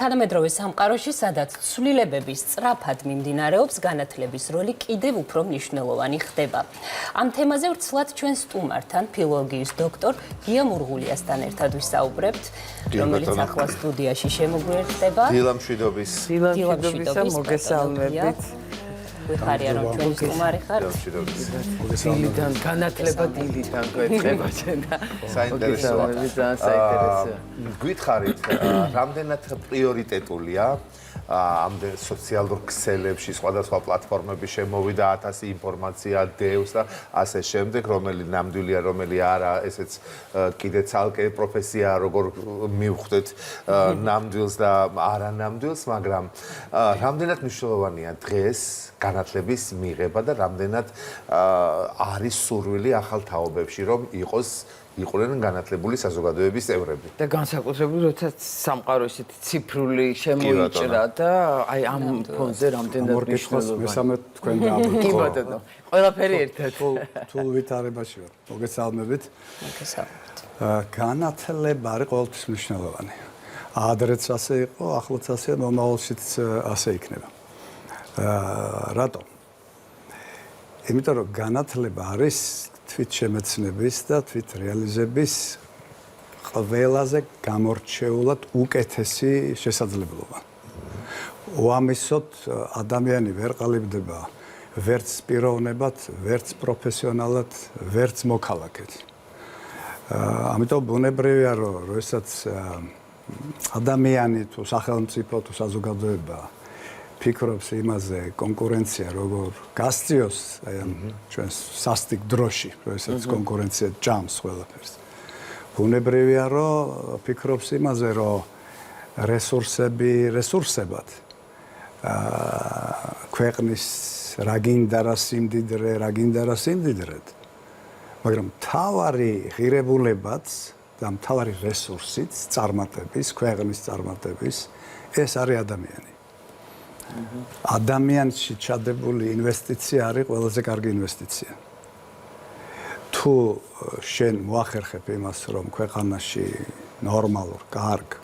თანამედროვე სამყაროში, სადაც ცვლილებების სწრაფად მიმდინარეობს, განათლების როლი კიდევ უფრო მნიშვნელოვანი ხდება. ამ თემაზე ვრცლად ჩვენ სტუმართან, ფილოლოგიის დოქტორ გია მურღულიასთან ერთად ვისაუბრებთ, რომელიც ახლა სტუდიაში შემოგვიერთდება. დილამშვიდობის. დილამშვიდობისა, მოგესალმებით. ვიხარია რომ ჩვენ სტუმარი ხართ. დილიდან განათლება დილიდან გვეწყება ჩვენ და საინტერესოა. საინტერესოა. გითხარით, რამდენად პრიორიტეტულია ამდენ სოციალურ ქსელებში, სხვადასხვა პლატფორმები შემოვიდა 1000 ინფორმაცია დევს და ასე შემდეგ, რომელი ნამდვილია, რომელი არა, ესეც კიდე ცალკე პროფესია, როგორ მივხვდეთ ნამდვილს და არანამდვილს, მაგრამ რამდენად მნიშვნელოვანია დღეს განათლების მიღება და რამდენად არის სურვილი ახალ თაობებში, რომ იყვნენ განათლებული საზოგადოების წევრები. და განსაკუთრებით, როცა სამყარო ისეთი ციფრული შემოიჭრა და აი ამ ფონზე რამდენად მნიშვნელოვანია. მესამე თქვენ დააბრუნდით. კი ბატონო, ყველაფერი ერთად. თუ ვითარებაში ვარ. მოგესალმებით. მოგესალმებით. განათლება არის ყოველთვის მნიშვნელოვანი. ადრეც ასე იყო, ახლაც ასე, მომავალშიც ასე იქნება. რატომ? იმიტომ რომ განათლება არის თვითშემეცნების და თვითრეალიზების ყველაზე გამორჩეულად უკეთესი შესაძლებლობა. უამისოდ ადამიანი ვერ ყალიბდება ვერც პიროვნებად, ვერც პროფესიონალად, ვერც მოქალაქედ. ამიტომ ბუნებრივია, რომ როდესაც ადამიანი თუ სახელმწიფო თუ საზოგადოება ფიქრობს იმაზე, კონკურენცია როგორ გასწიოს აი ამ ჩვენ სასტიკ დროში, როდესაც კონკურენცია ჯამს ყველაფერს. ბუნებრივია, რომ ფიქრობს იმაზე, რომ რესურსებად ქვეყნის რა გინდა რა სიმდიდრედ, მაგრამ თავარი ღირებულებაც და თავარი რესურსიც წარმატების, ქვეყნის წარმატების ეს არის ადამიანი. ადამიანში ჩადებული ინვესტიცია არის ყველაზე კარგი ინვესტიცია. თუ შენ მოახერხებ იმას, რომ ქვეყანაში ნორმალურ, კარგ,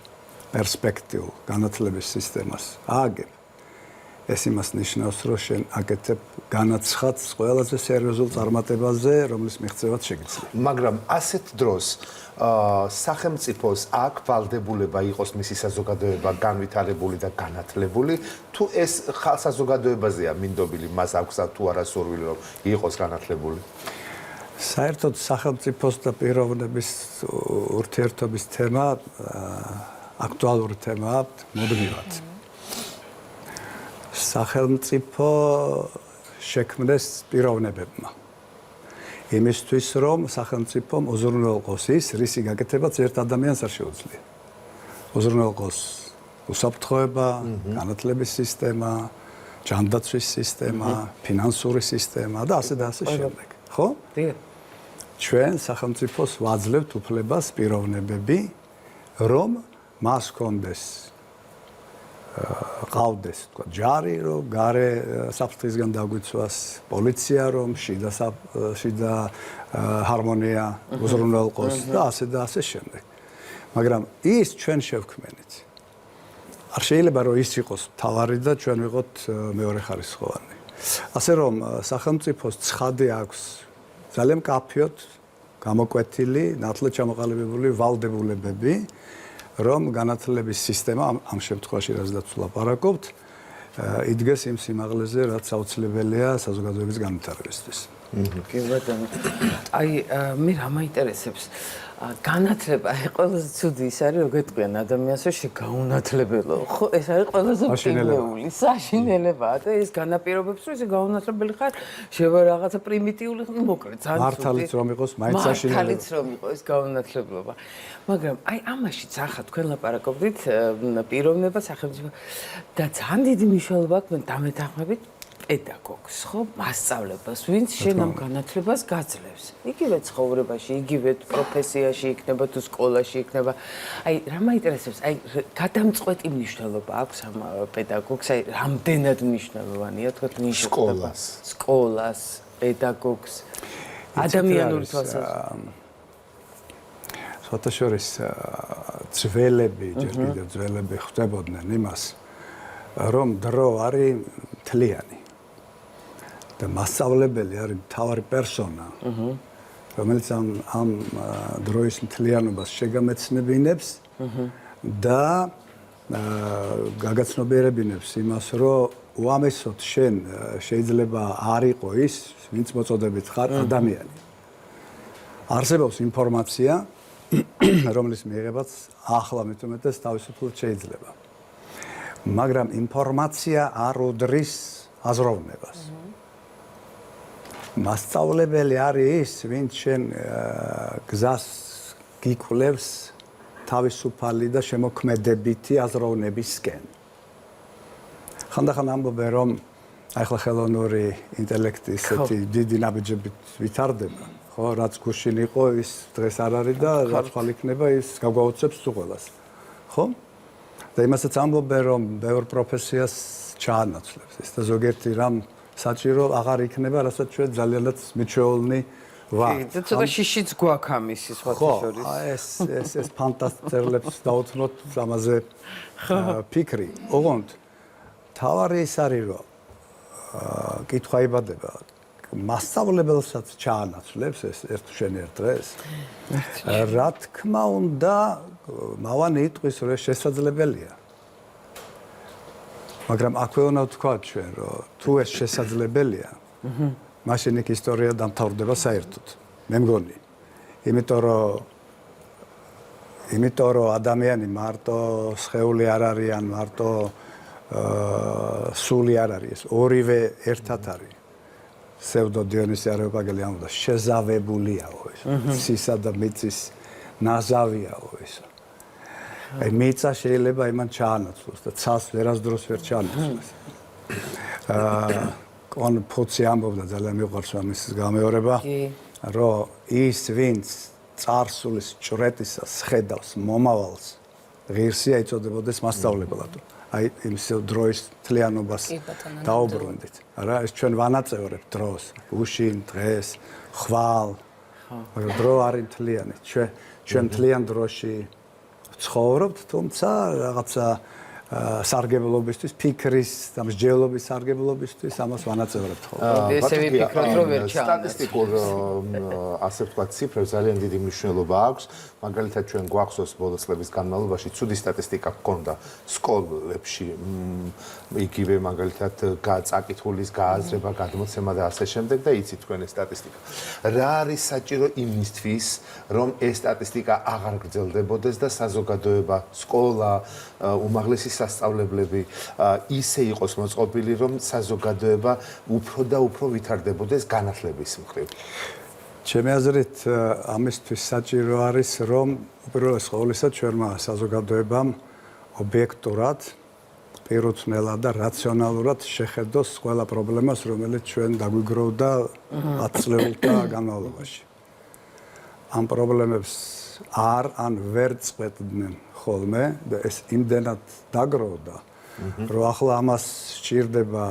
პერსპექტიულ განათლების სისტემას ააგებ, ეს იმას ნიშნავს, რომ შენ აკეთებ განაცხადს ყველაზე სერიოზულ წარმატებაზე, რომლის მიღწევაც შეგიძლია. მაგრამ ასეთ დროს სახელმწიფოს აქვს ვალდებულება იყოს მისი საზოგადოება განვითარებული და განათლებული, თუ ეს ხალხ საზოგადოებაზეა მინდობილი, მას აქვს თუ არა სურვილი რომ იყოს განათლებული? საერთოდ სახელმწიფოს და პიროვნების ურთიერთობის თემა აქტუალური თემაა მუდმივად. სახელმწიფო შექმნეს პიროვნებებმა. იმისთვის, რომ სახელმწიფომ უზრუნველყოს ის, რისი გაკეთებაც ერთ ადამიანს არ შეუძლია. უზრუნველყოს უსაფრთხოება, განათლების სისტემა, ჯანდაცვის სისტემა, ფინანსური სისტემა და ასე შემდეგ. ხო? დიახ. ჩვენ სახელმწიფოს ვაძლევთ უფლებას პიროვნებები, რომ მას ჰქონდეს ყავდეს თქვა ჯარი, რომ გარე საფრთხისგან დაგვიცვას, პოლიცია რომ შიდა ჰარმონია უზრუნველყოს და ასე შემდეგ. მაგრამ ის ჩვენ შევქმნით. არ შეიძლება რომ ის იყოს მთავარი და ჩვენ ვიყოთ მეორე ხარისხოვანი. ასე რომ სახელმწიფოს ცხადი აქვს ძალიან მკაფიოდ გამოკვეთილი, ნათლად ჩამოყალიბებული ვალდებულებები, რომ განათლების სისტემა ამ შემთხვევაში რაც ვლაპარაკობთ, იდგეს იმ სიმაღლეზე, რაც აუცილებელია საზოგადოების განვითარებისთვის. კი ბატონო. აი მე რა მაინტერესებს განათლება, აი ყველაზე ცუდი ის არის, რომ გეტყვიან ადამიანს, რომ შეგაუნათლებელო. ხო, ეს არის ყველაზე პირველი საშინელებაა და ეს განაპირობებს, რომ ესე გაუნათლებელი ხარ, შევა რაღაცა პრიმიტიული, მოკლედ, ძალიან ცუდი. მართალიც რომ იყოს, მაინც საშინელება. მართალიც რომ იყოს გაუნათლებლობა. მაგრამ აი ამაშიც ახლა თქვენ ლაპარაკობდით პიროვნება სახელმწიფო და ძალიან დიდი მნიშვნელობა აქვს დამეთანხმებით პედაგოგს, ხო, მასწავლებლას, ვინც შენ ამ განათლებას გაძლევს. იგივე ცხოვრებაში, იგივე პროფესიაში იქნება თუ სკოლაში იქნება. აი, რა მაინტერესებს, აი, გადამწყვეტი მნიშვნელობა აქვს ამ პედაგოგს, აი, რამდენად მნიშვნელოვანია, თქვათ, ნიშნობა სკოლას, პედაგოგს, ადამიანური თვალსაზრისით. სხვათა შორის ძველები, ჯერ კიდევ ძველები ხვდებოდნენ იმას, რომ დრო არის მთლიანი. და მასწავლებელი არის მთავარი პერსონა, რომელიც ამ დროის მთლიანობას შეგამეცნებინებს და გაგაცნობიერებინებს იმას, რომ უამესოდ შენ შეიძლება არ იყო ის, ვინც მოწოდებით ხარ ადამიანი. არსებობს ინფორმაცია, რომლის მიღებაც ახლა მეტუმეტეს თავისუფლად შეიძლება. მაგრამ ინფორმაცია არ უდრის აზროვნებას. მასწავლებელი არის ის, ვინც შენ გზას გიკვლევს თავისუფალი და შემოქმედებითი აზროვნებისკენ. ხანდახან ამბობენ, რომ ახლა ხელოვნური ინტელექტი ისეთი დიდი ნაბიჯებით ვითარდება, ხო, რაც გუშინ იყო, ის დღეს არ არის და რაც ხვალ იქნება, ის გაგვაუცებს თუ ყველას. ხო? და იმასაც ამბობენ, რომ ბევრ პროფესიას ჩაანაცვლებს. ეს და ზოგიერთი რამ საჭირო აღარ იქნება, რასაც ჩვენ ძალიანაც მიჩვეულნი ვართ. და ცოტა შიშიც გვაქვს ამისი სხვათა შორის. ეს ფანტასტიკებს დაუთმოთ ამაზე ფიქრი. ოღონდ თავარი ის არის, რომ კითხვა იბადება, მასწავლებელსაც ჩაანაცვლებს ეს ერთ შენერ დღეს. რა თქმა უნდა, მავანი იტყვის, რომ ეს შესაძლებელია. მაგრამ აქვე უნდა ვთქვათ ჩვენ, რომ თუ ეს შესაძლებელია, მაშინ იქ ისტორია დამთავრდება საერთოდ. მე მგონი. იმიტომ რომ ადამიანი მარტო სხეული არ არიან, მარტო სული არ არის, ორივე ერთად არის. სევდო დიონისი არეოპაგელი ამბობდა, შეზავებულიაო ეს. ცისა და მიწის ნაზავიაო ეს. აი მიწა შეიძლება იმან ჩაანაცვლოს და ცას ვერასდროს ვერ ჩაანაცვლოს. კონფუცი ამბობდა, ძალიან მიყვარს ამის გამეორება, რომ ის ვინც წარსულის ჭრეტისას ხედავს მომავალს, ღირსია იწოდებოდეს მასწავლებლად. აი იმის დროის მთლიანობას დაუბრუნდით. არა, ეს ჩვენ ვანაწევრებთ დროს, გუშინ, დღეს, ხვალ. მაგრამ დრო არის მთლიანი. ჩვენ მთლიან დროში ცხოვრობთ, თუმცა რაღაცა სარგებლობისთვის, ფიქრის და მსჯელობის სარგებლობისთვის ამას ვანაწევრებთ ხოლმე. ესე ვიფიქროთ, რომ ვერ ჩაანაცვლოს. სტატისტიკურ ასე ვთქვათ, ციფრებს ძალიან დიდი მნიშვნელობა აქვს. მაგალითად, ჩვენ გვახსოვს ბოლო წლების განმავლობაში ცუდი სტატისტიკა ჰქონდა სკოლებში, იგივე მაგალითად წაკითხulis გააზრება, გადმოცემა და ასე შემდეგ და იცით თქვენ ეს სტატისტიკა. რა არის საჭირო იმისთვის, რომ ეს სტატისტიკა აღარ გრძელდებოდეს და საზოგადოება, სკოლა, უმაღლესი სასწავლებლები ისე იყოს მოწყობილი, რომ საზოგადოება უფრო და უფრო ვითარდებოდეს განათლების მხრივ. ჩემი აზრით, ამისთვის საჭირო არის, რომ უპირველეს ყოვლისა ჩვენმა საზოგადოებამ ობიექტურად, პირუთვნელად და რაციონალურად შეხედოს ყველა პრობლემას, რომელიც ჩვენ დაგვიგროვდა 10 წლეულთა განმავლობაში. ამ პრობლემებს ან ვერ წყვეტდნენ ხოლმე და ეს იმდენად დაგროვდა, რომ ახლა ამას სჭირდება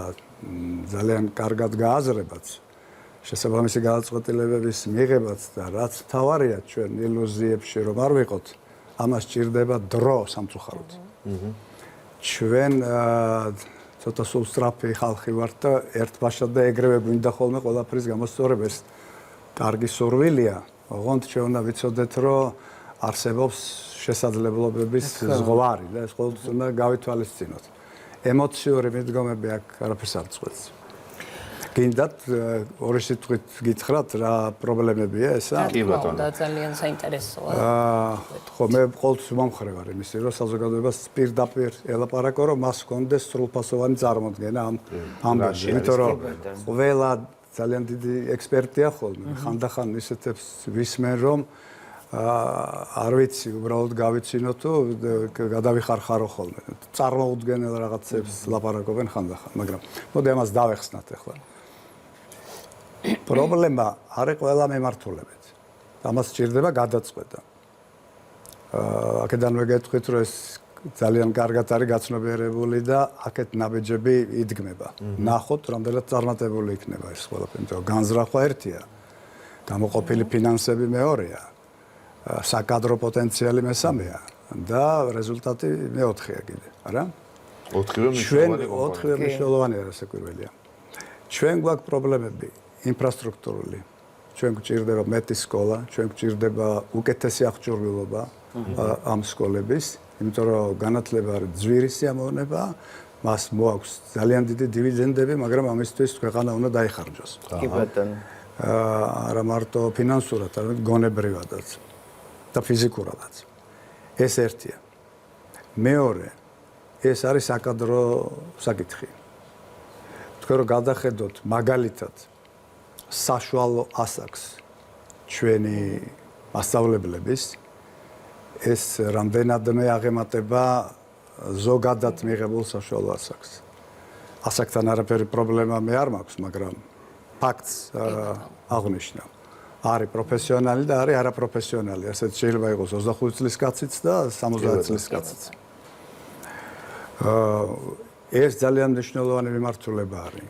ძალიან კარგად გააზრებაც, შესაბამისი გადაწყვეტილებების მიღებაც და რაც მთავარია ჩვენ ილუზიებში რომ არ ვიყოთ, ამას სჭირდება დრო სამწუხაროდ. ჩვენ ცოტა სულ სწრაფი ხალხი ვართ და ერთბაშად და ეგრევე გვინდა ხოლმე ყველაფრის გამოსწორება. ეს კარგი სურვილია, ოღონდ ჩვენ უნდა ვიცოდეთ, რომ არსებობს შესაძლებლობების ზღვარი და ეს ყოველთვის უნდა გავითვალისწინოთ. ემოციური მიდგომები აქ არაფერს არ წყვეტს. გინდათ ორი სიტყვით გითხრათ რა პრობლემებია ესა? კი ბატონო. და ძალიან საინტერესოა. ხო, მე ყოველთვის მომხრე ვარ იმისი, რომ საზოგადოებას პირდაპირ ელაპარაკო, რომ მას ჰქონდეს სრულფასოვანი წარმოდგენა ამ ამბავში, იმიტომ რომ ყველა ძალიან დიდი ექსპერტია ხოლმე. ხანდახან ისეთებს ვისმენ, რომ არ ვიცი, უბრალოდ გავიცინო თუ გადავიხარხარო ხოლმე. წარმოუდგენელ რაღაცებს ლაპარაკობენ ხანდახან, მაგრამ მოდი ამას დავეხსნათ ახლა. პრობლემა არის ყველა მიმართულებით. ამას სჭირდება გადაწყვეტა. აქედანვე გეტყვით, რომ ეს ძალიან კარგად არის გაცნობიერებული და აქეთ ნაბიჯები იდგმება. ნახოთ, რამდენად წარმატებული იქნება ეს ყველაფერი. განზრახვა ერთია, გამოყოფილი ფინანსები მეორეა. საკადრო პოტენციალი მესამეა და რეზულტატი მეოთხეა კიდე, არა? ოთხივე მნიშვნელოვანი კომპონენტი. ოთხივე მნიშვნელოვანია რასაკვირველია. ჩვენ გვაქვს პრობლემები ინფრასტრუქტურული. ჩვენ გვჭირდება მეტი სკოლა, ჩვენ გვჭირდება უკეთესი აღჭურვილობა ამ სკოლების, იმიტომ რომ განათლება არის ძვირი სიამოვნება, მას მოაქვს ძალიან დიდი დივიდენდები, მაგრამ ამისთვის ქვეყანა უნდა დაიხარჯოს. კი ბატონო. არა მარტო ფინანსურად, არამედ გონებრივადაც და ფიზიკურადაც. ეს ერთია. მეორე, ეს არის საკადრო საკითხი. თქვენ რომ გადახედოთ მაგალითად საშუალო ასაკს ჩვენი მასწავლებლების ეს რამდენადმე აღემატება ზოგადად მიღებულ საშუალო ასაკს. ასაკთან არაფერი პრობლემა მე არ მაქვს, მაგრამ ფაქტს აღნიშნავ. არის პროფესიონალი და არის არაპროფესიონალი. ასეთ შეიძლება იყოს 25 წლის კაციც და 70 წლის კაციც. ეს ძალიან მნიშვნელოვანი მიმართულება არის.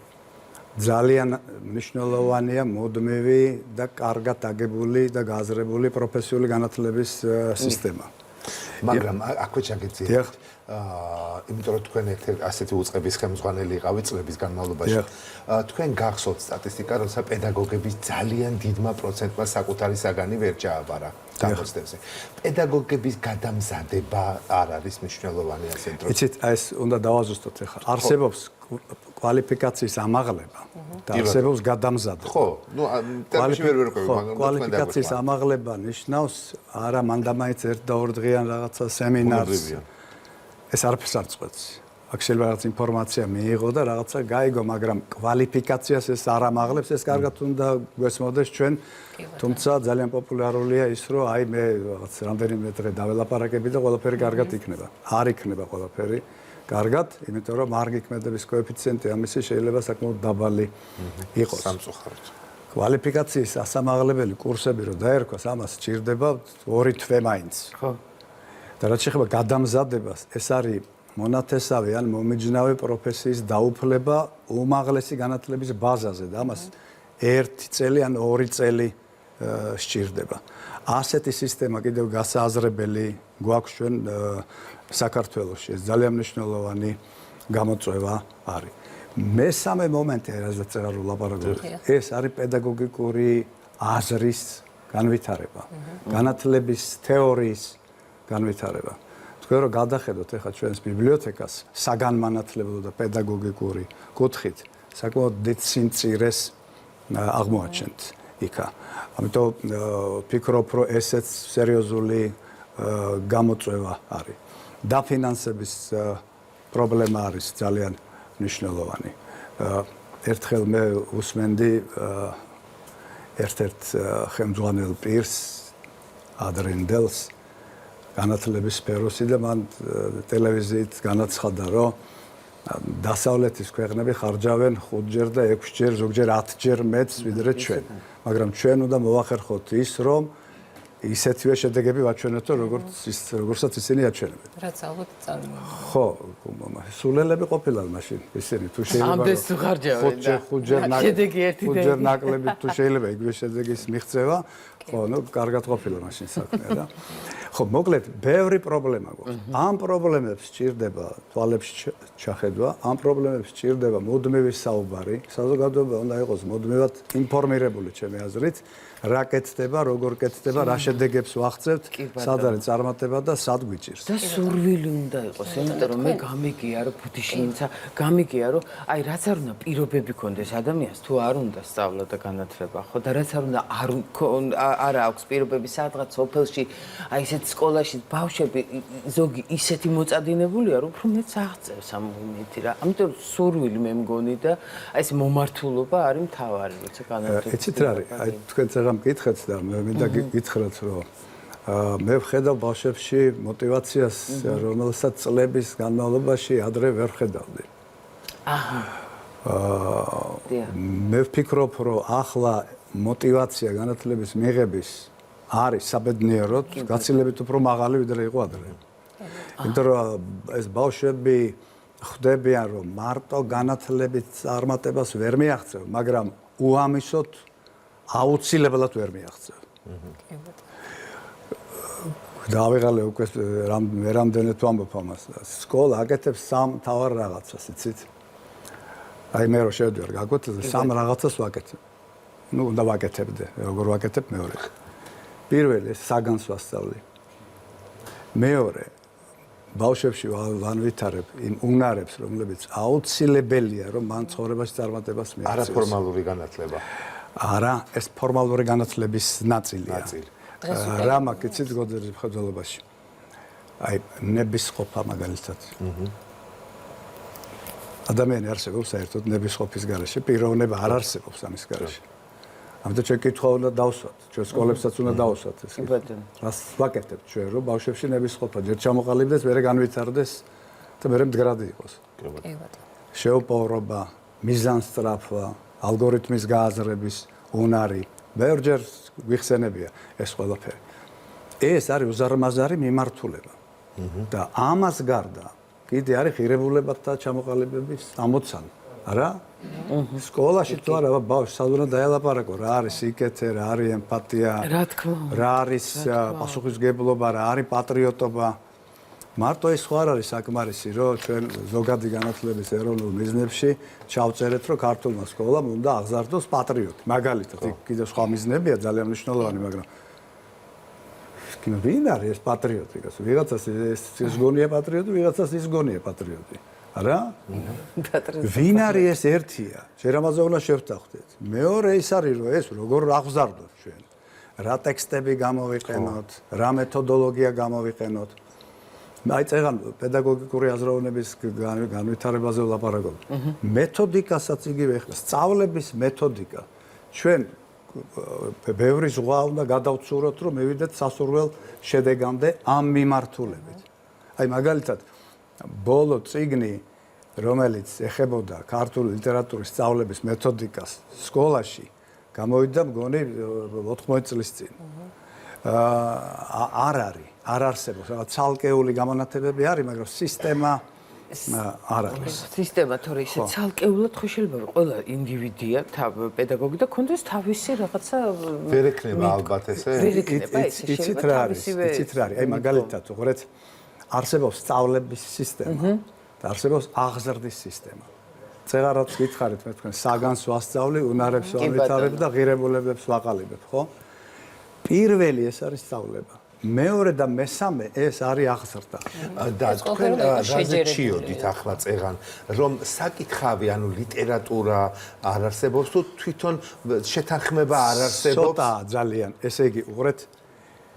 ძალიან მნიშვნელოვანია მუდმივი და კარგად აგებული და გააზრებული პროფესიული განათლების სისტემა. მაგრამ აქვე ჩაგეძიეთ. იმიტომ რომ თქვენ ასეთი უწყების ხელმძღვანელი იყავით წლების განმავლობაში. თქვენ გახსოვთ სტატისტიკა, როცა პედაგოგების ძალიან დიდმა პროცენტმა საკუთარი საგანი ვერ ჩააბარა გამოცდებზე. პედაგოგების გადამზადება არ არის მნიშვნელოვანი ასე დროს. იცით, ეს უნდა დავაზუსტოთ ახლა. არსებობს კვალიფიკაციის ამაღლება და არსებობს გადამზადება. ხო, ნუ ტერმინში ვერ ვერკვევი, მაგრამ კვალიფიკაციის ამაღლება ნიშნავს არა მანდამაიც 1 და 2 დღიან რაღაცა სემინარს. ეს არაფერს არ წყვეტს. აქ შეიძლება რაღაც ინფორმაცია მიიღო და რაღაცა გაიგო, მაგრამ კვალიფიკაციას ეს არ ამაღლებს, ეს კარგად უნდა გვესმოდეს ჩვენ. თუმცა ძალიან პოპულარულია ის, რომ აი მე რაღაც რამდენიმე დღე დაველაპარაკები და ყველაფერი კარგად იქნება. არ იქნება ყველაფერი კარგად, იმიტომ რომ მარგიქმედების კოეფიციენტი ამისი შეიძლება საკმაოდ დაბალი იყოს. სამწუხაროდ. კვალიფიკაციის ასამაღლებელი კურსები რო დაერქვას, ამას სჭირდება 2 თვე მაინც. ხო. და რაც შეეხება გადამზადებას, ეს არის მონათესავე ან მომიჯნავე პროფესიის დაუფლება უმაღლესი განათლების ბაზაზე და ამას 1 წელი ან 2 წელი სჭირდება. ასეთი სისტემა კიდევ გასააზრებელი გვაქვს ჩვენ საქართველოში. ეს ძალიან მნიშვნელოვანი გამოწვევა არის. მესამე მომენტი, რაზეც არ ვლაპარაკობ, ეს არის პედაგოგიკური აზრის განვითარება, განათლების თეორიის განვითარება. თქვენ რომ გადახედოთ ახლა ჩვენს ბიბლიოთეკას, საგანმანათლებლო და პედაგოგიკური კუთხით, საკმაოდ დიდ სიმწირეს აღმოაჩენთ იქა. ამიტომ ვფიქრობ, რომ ესეც სერიოზული გამოწვევა არის. დაფინანსების პრობლემა არის ძალიან მნიშვნელოვანი. ერთხელ მე უსმენდი ერთ-ერთ ხელმძღვანელ პირს, ადრინდელს, განათლების სფეროსი და მან ტელევიზიით განაცხადა, რომ დასავლეთის ქვეყნები ხარჯავენ 5-ჯერ და 6-ჯერ, ზოგჯერ 10-ჯერ მეტს ვიდრე ჩვენ. მაგრამ ჩვენ უნდა მოვახერხოთ ის, რომ ისეთივე შედეგები ვაჩვენოთ, როგორცაც ისინი აჩვენებენ. რაც ალბათ წარმოიდგინეთ. ხო, სულელები ყოფილან მაშინ ისინი თუ შეიძლება ამდენს თუ ხარჯავენ და შედეგი ერთი და ხუთჯერ ნაკლები თუ შეიძლება იგივე შედეგის მიღწევა, ხო, ნუ კარგად ყოფილა მაშინ საქმე რა. ხო, მოკლედ, ბევრი პრობლემა გვაქვს. ამ პრობლემებს სჭირდება თვალებში ჩახედვა, ამ პრობლემებს სჭირდება მუდმივი საუბარი. საზოგადოება უნდა იყოს მუდმივად ინფორმირებული, ჩემი აზრით, რა კეთდება, როგორ კეთდება, რა შედეგებს ვაღწევთ, სად არის წარმატება და სად გვიჭირს. და სურვილი უნდა იყოს, იმიტომ რომ მე გამიგია, რომ ფუთიშინცა, გამიგია, რომ აი რაც არ უნდა პირობები ქონდეს ადამიანს, თუ არ უნდა სწავლა და განათლება, ხო, და რაც არ უნდა არ აქვს პირობები სადღაც სოფელში, აი ესეთ სკოლაში ბავშვები ზოგი ისეთი მოწადინებულია, რომ უფრო მეც აღწევს ამ იმითი რა. ამიტომ სურვილი მე მგონი და აი ეს მომართულობა არის მთავარი, როცა განათლება. იცით რა არის? აი თქვენ წერა მკითხეთ და მე მინდა გითხრათ, რომ მე ვხედავ ბავშვებში мотиваციას, რომელსაც წლების განმავლობაში ადრე ვერ ვხედავდი. აჰა. მე ვფიქრობ, რომ ახლა мотиваცია განათლების მიღების არის საბედნიეროდ გაცილებით უფრო მაღალი ვიდრე იყო ადრე. იმიტომ რომ ეს ბავშვები ხვდებიან, რომ მარტო განათლებით წარმატებას ვერ მიაღწევ, მაგრამ უამისოდ აუცილებლად ვერ მიაღწევ. დავიღალე უკვე რამდენად ვამბობ ამას. სკოლა აკეთებს სამ თავარ რაღაცას, იცით? აი მე რო შევდივარ გაკეთე სამ რაღაცას ვაკეთებ. ნუ უნდა ვაკეთებდე, როგორ ვაკეთებ მეორე. პირველი საგანს ვასწავლი. მეორე ბავშვებში ვანვითარებ იმ უნარებს, რომლებიც აუცილებელია, რომ მან ცხოვრებაში წარმატებას მიაღწიოს. არაფორმალური განათლება. არა, ეს ფორმალური განათლების ნაწილია. რა მაგიცით გოდერის მხედველობაში. აი, ნებისყოფა მაგალითად. ადამიანი არსებობს საერთოდ ნებისყოფის გარეშე, პიროვნება არ არსებობს ამის გარეშე. ამიტომ ჩვენ კითხვა უნდა დავსვათ, ჩვენ სკოლებსაც უნდა დავსვათ ეს. რას ვაკეთებთ ჩვენ, რომ ბავშვებში ნებისყოფა ჯერ ჩამოყალიბდეს, მერე განვითარდეს და მერე მდგრადი იყოს. შეუპოვრობა, მიზანსწრაფვა, ალგორითმის გააზრების უნარი, ბევრჯერ ვიხსენებია ეს ყველაფერი. ეს არის უზარმაზარი მიმართულება. და ამას გარდა კიდე არის ღირებულებათა ჩამოყალიბების ამოცანა. რა? სკოლაში თუ არა ბავშვს სადღაც დაელაპარაკო, რა არის სიკეთე, რა არის ემპათია, რა არის პასუხისგებლობა, რა არის პატრიოტობა. მარტო ის ხო არ არის საკმარისი, რომ ჩვენ ზოგადი განათლების ეროვნულ მიზნებში ჩავწერეთ, რომ ქართულმა სკოლამ უნდა აღზარდოს პატრიოტი. მაგალითად, კიდე სხვა მიზნებია ძალიან მნიშვნელოვანი, მაგრამ ვინ არის ეს პატრიოტი? ვიღაცას ეს გონია პატრიოტი, ვიღაცას ის გონია პატრიოტი. რა? ვინ არის ეს ერთია? შენ ამაზე უნდა შევთანხმდეთ. მეორე ის არის, რომ ეს როგორ აღზარდოთ ჩვენ. რა ტექსტები გამოვიყენოთ, რა მეთოდოლოგია გამოვიყენოთ. აი წეგან პედაგოგიკური აზროვნების განვითარებაზე ვლაპარაკობ. მეთოდიკასაც იგივე ხდება, სწავლების მეთოდიკა. ჩვენ ბევრი ზღვა უნდა გადავცუროთ, რომ მივიდეთ სასურველ შედეგამდე ამ მიმართულებით. აი მაგალითად ბოლო წიგნი, რომელიც ეხებოდა ქართული ლიტერატურის სწავლების მეთოდიკას სკოლაში, გამოვიდა მგონი 80 წლის წინ. არ არსებობს, რაღაც ცალკეული გამონათებები არის, მაგრამ სისტემა არ არის. სისტემა თორე ისე ცალკეულად ხო შეიძლება ყველა ინდივიდია, პედაგოგი და კონდეს თავისი რაღაცა ვერ ექნება ალბათ ესე. იცით რა არის? აი მაგალითად უყურეთ, არსებობს სწავლების სისტემა და არსებობს აღზრდის სისტემა. წეღარაც გითხარით მე თქვენ საგანს ვასწავლი, უნარებს ვავითარებ და ღირებულებებს ვაყალიბებ, ხო? პირველი ეს არის სწავლება. მეორე და მესამე ეს არის აღზრდა. და თქვენ რაზე ჩიოდით ახლა წეღან, რომ საკითხავი, ანუ ლიტერატურა არ არსებობს თუ თვითონ შეთანხმება არ არსებობს? ცოტა ძალიან. ესე იგი, უყურეთ,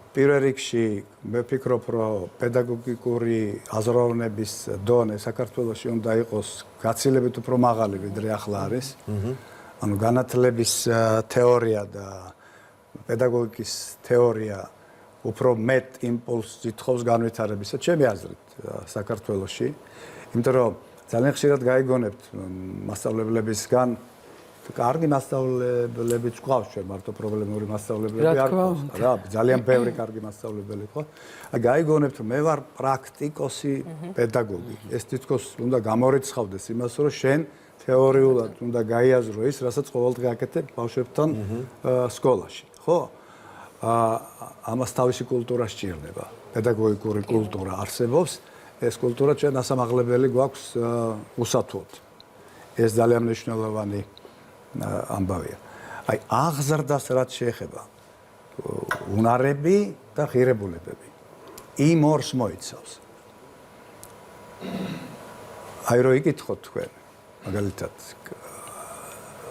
პირველ რიგში მე ვფიქრობ, რომ პედაგოგიკური აზროვნების დონე საქართველოში უნდა იყოს გაცილებით უფრო მაღალი, ვიდრე ახლა არის. ანუ განათლების თეორია და პედაგოგიკის თეორია უფრო მეტ იმპულსს ითხოვს განვითარებისა, ჩემი აზრით, საქართველოში. იმიტომ რომ ძალიან ხშირად გაიგონებთ მასწავლებლებისგან, კარგი მასწავლებლებიც გვყავს ჩვენ, მარტო პრობლემური მასწავლებლები არ გვყავს. რა, ძალიან ბევრი კარგი მასწავლებელი ხო? აი გაიგონებთ, რომ მე ვარ პრაქტიკოსი პედაგოგი. ეს თითქოს უნდა გამორიცხავდეს იმას, რომ შენ თეორიულად უნდა გაიაზრო ის, რასაც ყოველდღე აკეთებ ბავშვებთან სკოლაში, ხო? ამას თავისი კულტურა სჭირდება. პედაგოგიკური კულტურა არსებობს, ეს კულტურა ჩვენ ასამაღლებელი გვაქვს უსათუოდ. ეს ძალიან მნიშვნელოვანი ამბავია. აი აღზრდას რაც შეეხება უნარები და ღირებულებები. იმ ორს მოიცავს. აი რო იკითხოთ თქვენ, მაგალითად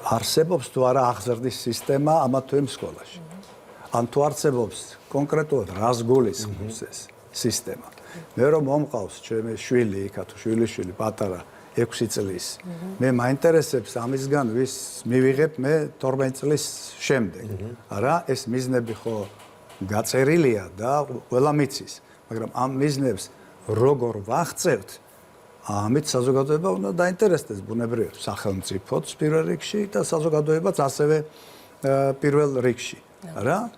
არსებობს თუ არა აღზრდის სისტემა ამა თუ იმ სკოლაში. ან თუ არსებობს კონკრეტულად რას გულისხმობს ეს სისტემა. მე რომ მომყავს ჩემი შვილი, იქა თუ შვილიშვილი პატარა 6 წლის. მე მაინტერესებს ამისგან ვის მივიღებ მე 12 წლის შემდეგ. არა, ეს მიზნები ხო გაწერილია და ყველა მიცის, მაგრამ ამ მიზნებს როგორ ვაღწევთ, ამით საზოგადოება უნდა დაინტერესდეს ბუნებრივად სახელმწიფოც პირველ რიგში და საზოგადოებაც ასევე პირველ რიგში. რა?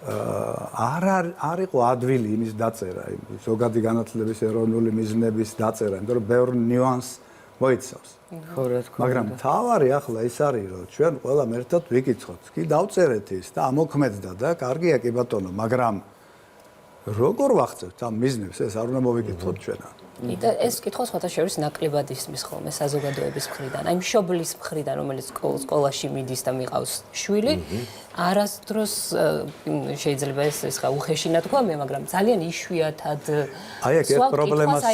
არ იყო ადვილი იმის დაწერა, ზოგადი განათლების ეროვნული მიზნების დაწერა, იმიტომ რომ ბევრ ნიუანსს მოიცავს. ხო, რა თქმა უნდა. მაგრამ თავარი ახლა ის არის, რომ ჩვენ ყველამ ერთად ვიკითხოთ. კი დავწერეთ ის და ამოქმედდა და კარგია კი ბატონო, მაგრამ როგორ ვახცევთ ამ მიზნებს, ეს არ უნდა მოვიკითხოთ ჩვენ. და ეს კითხვა სხვათა შორის ნაკლებად ისმის ხოლმე საზოგადოების მხრიდან. აი მშობლის მხრიდან, რომელიც სკოლაში მიდის და მიყავს შვილი, არასდროს შეიძლება ეს ხა უხეშინად თქვა მე, მაგრამ ძალიან იშვიათად აი ეს პრობლემას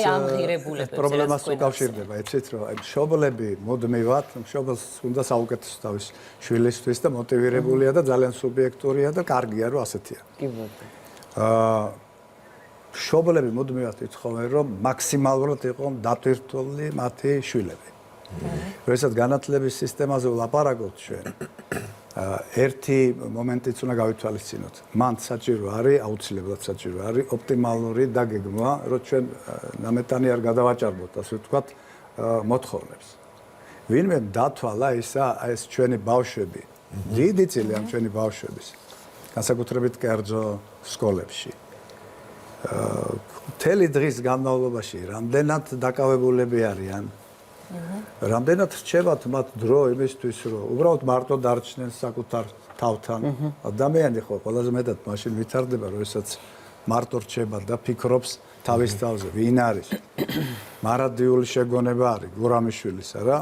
პრობლემას უკავშირდება, ეცეთ რომ აი მშობლები მუდმივად, მშობელს უნდა საუკეთესო თავის შვილისთვის და მოტივირებულია და ძალიან სუბიექტურია და კარგია რომ ასეთია. კი ბატონო. მშობლები მუდმივად ითხოვენ რომ მაქსიმალურად იყოს დატვირთული მათი შვილები. როდესაც განათლების სისტემაზე ვლაპარაკობთ ჩვენ, ერთი მომენტიც უნდა გავითვალისწინოთ. მან საჭირო არის, აუცილებლად საჭირო არის ოპტიმალური დაგეგმვა, რომ ჩვენ ნამეტანი არ გადავაჭარბოთ, ასე ვთქვათ, მოთხოვნებს. ვინმე დათვალა ეს ჩვენი ბავშვები, დიდი წილი ამ ჩვენი ბავშვების, განსაკუთრებით კერძო სკოლებში. მთელი დღის განმავლობაში რამდენად დაკავებულები არიან, რამდენად რჩებათ მათ დრო იმისთვის, რომ უბრალოდ მარტო დარჩნენ საკუთარ თავთან. ადამიანი ხო ყველაზე მეტად მაშინ ვითარდება, როდესაც მარტო რჩება და ფიქრობს თავის თავზე, ვინ არის. მარადიული შეგონება არის გურამიშვილისა რა.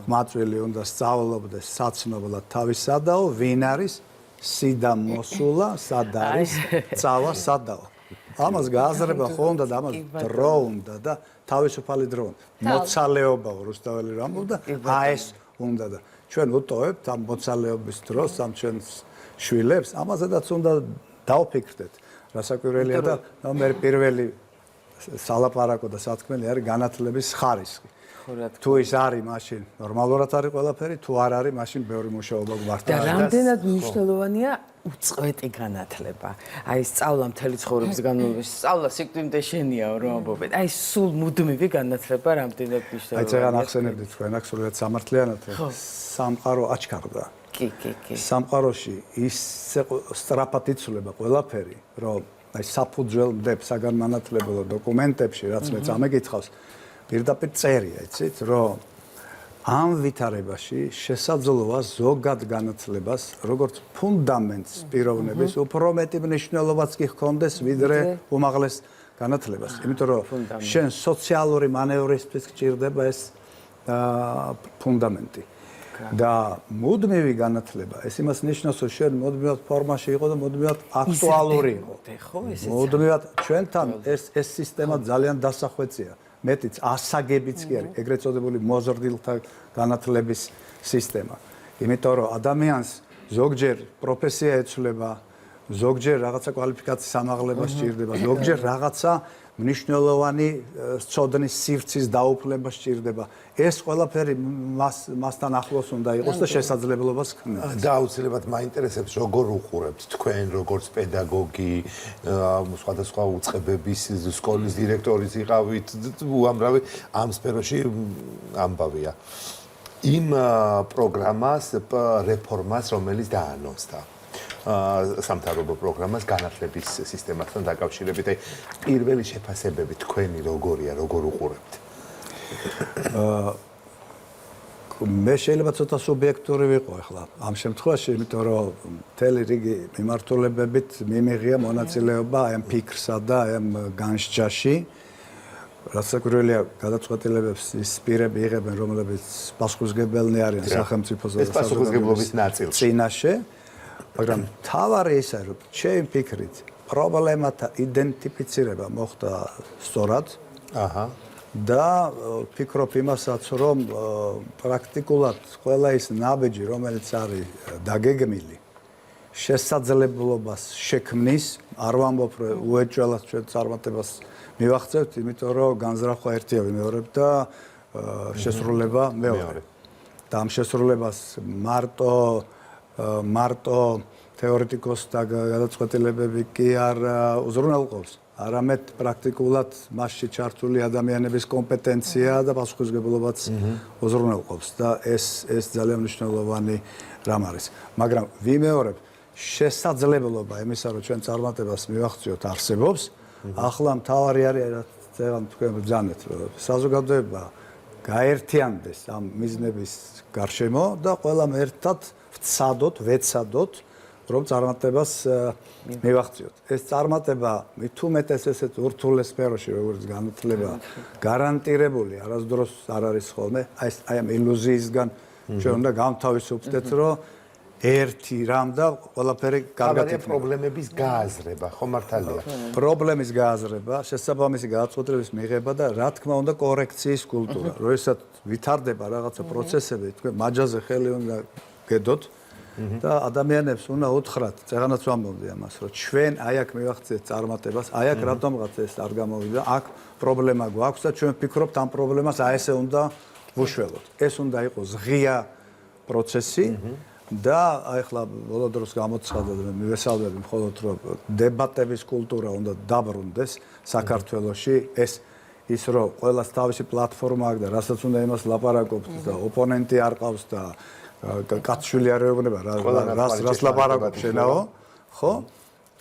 მაწვილი უნდა სწავლობდეს საცნობლად თავისადაო, ვინ არის სიდა მოსულა, სად არის წავა სადაო. ამას გააზრება ხო უნდა და ამას დრო უნდა და თავისუფალი დრო. მოცალეობა რუსთაველი რამბობდა, ეს უნდა და ჩვენ უტოვებთ ამ მოცალეობის დროს ამ ჩვენს შვილებს, ამაზედაც უნდა დავფიქრდეთ. რასაკვირველია და მე პირველი სალაპარაკო და სათქმელი არის განათლების ხარისხი. თუ ის არის მაშინ ნორმალურად არის ყველაფერი, თუ არ არის მაშინ ბევრი მუშაობა გვართ. და რამდენად მნიშვნელოვანია უწყვეტი განათლება. აი სწავლა მთელი ცხოვრების განმავლობაში, სწავლა სიკვდიმდე შენია რომ ამბობენ. აი სულ მუდმივი განათლება რამდენად მნიშვნელოვანია. აი წეგან ახსენებდით თქვენ აქ სულად სამართლიანად სამყარო აჩქარდა. კი. სამყაროში ის სწრაფად იცვლება ყველაფერი, რომ აი საფუძველმდებ საგანმანათლებლო დოკუმენტებში, რაც მეც ამეკითხავს, პირდაპირ წერია, იცით, რომ ამ ვითარებაში შესაძლოა ზოგად განათლებას, როგორც ფუნდამენტს პიროვნების, უფრო მეტი მნიშვნელობაც კი ჰქონდეს, ვიდრე უმაღლეს განათლებას. იმიტომ რომ შენ სოციალური მანევრისთვის გჭირდება ეს ფუნდამენტი. და მუდმივი განათლება, ეს იმას ნიშნავს, რომ შენ მუდმივად ფორმაში იყო და მუდმივად აქტუალური იყო. მუდმივად ჩვენთან ეს სისტემა ძალიან დასახვეწია. მეტიც ასაგებიც კი არის, ეგრეთ წოდებული მოზრდილთა განათლების სისტემა. იმიტომ რომ ადამიანს ზოგჯერ პროფესია ეცვლება, ზოგჯერ რაღაცა კვალიფიკაციის ამაღლება სჭირდება, ზოგჯერ რაღაცა მნიშვნელოვანი სწოდნის სივრცის დაუფლება სჭირდება. ეს ყველაფერი მასთან ახლოს უნდა იყოს და შესაძლებლობას ქნას. და აუცილებლად მაინტერესებს როგორ უყურებთ თქვენ როგორც პედაგოგი, სხვადასხვა უწყებების სკოლის დირექტორიც იყავით, უამრავი ამ სფეროში ამბავია. იმ პროგრამას, რეფორმას, რომელიც დაანონსდა. სამთავრობო პროგრამას განათლების სისტემასთან დაკავშირებით. აი პირველი შეფასებები თქვენი როგორია, როგორ უყურებთ? მე შეიძლება ცოტა სუბიექტური ვიყო ახლა ამ შემთხვევაში, იმიტომ რომ მთელი რიგი მიმართულებებით მიმიღია მონაწილეობა ამ ფიქრსა და ამ განსჯაში. რასაკვირველია, გადაწყვეტილებებს ის პირები იღებენ, რომლებიც პასუხისმგებელნი არიან სახელმწიფოს და პასუხისმგებლობის ნაწილში. წინაშე მაგრამ თავარი ის არის, რომ ჩემი ფიქრით პრობლემათა იდენტიფიცირება მოხდა სწორად. და ფიქრობ იმასაც, რომ პრაქტიკულად ყველა ის ნაბიჯი, რომელიც არის დაგეგმილი, შესაძლებლობას შექმნის, არ ვამბობ, რომ უეჭველად ჩვენ წარმატებას მივახცევთ, იმიტომ რომ განზრახვა ერთია ვიმეორებ და შესრულება მეორე. და ამ შესრულებას მარტო თეორეტიკოსთა გადაწყვეტილებები კი არ უზრუნველყოფს, არამედ პრაქტიკულად მასში ჩართული ადამიანების კომპეტენცია და პასუხისმგებლობაც უზრუნველყოფს და ეს ძალიან მნიშვნელოვანი რამ არის. მაგრამ ვიმეორებ, შესაძლებლობა იმისა, რომ ჩვენ წარმატებას მივახციოთ, არსებობს. ახლა მთავარი არის, რაც თქვენ ბრძანეთ, რომ საზოგადოება გაერთიანდეს ამ მიზნების გარშემო და ყველამ ერთად ვცადოთ, რომ წარმატებას მივახციოთ. ეს წარმატება მით უმეტეს ესეთ ურთულეს სფეროში, როგორც განათლება, გარანტირებული არასდროს არ არის ხოლმე. აი ამ ილუზიისგან ჩვენ უნდა გავთავისუფლდეთ, რომ ერთი რამ და ყველაფერი კარგად კარგია პრობლემების გააზრება, ხო მართალია? პრობლემის გააზრება, შესაბამისი გადაწყვეტილების მიღება და რა თქმა უნდა კორექციის კულტურა. როდესაც ვითარდება რაღაცა პროცესები, თქვენ მაჯაზე ხელი უნდა გედოთ და ადამიანებს უნდა უთხრათ, წეღანაც ვამბობდი ამას, რომ ჩვენ აი აქ მივახციეთ წარმატებას, აი აქ რატომღაც ეს არ გამოვიდა, აქ პრობლემა გვაქვს და ჩვენ ვფიქრობთ ამ პრობლემას აი ესე უნდა ვუშველოთ. ეს უნდა იყოს ღია პროცესი და აი ხლა ბოლო დროს გამოცხადდა და მივესალმები მხოლოდ რომ დებატების კულტურა უნდა დაბრუნდეს საქართველოში ეს ის რომ ყველას თავისი პლატფორმა აქვს და რასაც უნდა იმას ლაპარაკობთ და ოპონენტი არ ყავს და კაცშვილი არ ეუბნება რას ლაპარაკობ შენაო ხო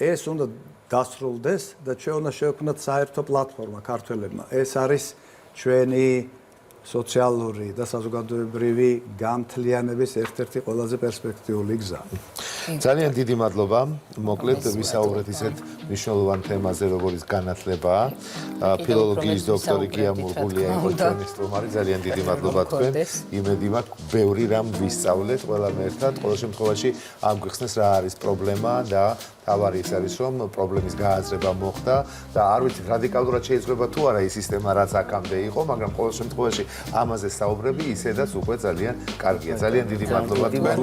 ეს უნდა დასრულდეს და ჩვენ უნდა შევქმნათ საერთო პლატფორმა ქართველებმა ეს არის ჩვენი სოციალური და საზოგადოებრივი გამთლიანების ერთ-ერთი ყველაზე პერსპექტიული გზა. ძალიან დიდი მადლობა. მოკლედ ვისაუბრეთ ისეთ მნიშვნელოვან თემაზე, როგორც განათლებაა. ფილოლოგიის დოქტორი გია მურღულია იყო ჩვენი სტუმარი. ძალიან დიდი მადლობა თქვენ. იმედი მაქვს, ბევრი რამ ვისწავლეთ ყველამ ერთად. ყოველ შემთხვევაში ამგვიხსნეს რა არის პრობლემა და თავარი ის არის, რომ პრობლემის გააზრება მოხდა და არ ვიცი რადიკალურად შეიძლება თუ არა ის სისტემა რაც აქამდე იყო, მაგრამ ყოველ შემთხვევაში ამაზე საუბრები ისედაც უკვე ძალიან კარგია. ძალიან დიდი მადლობა თქვენ.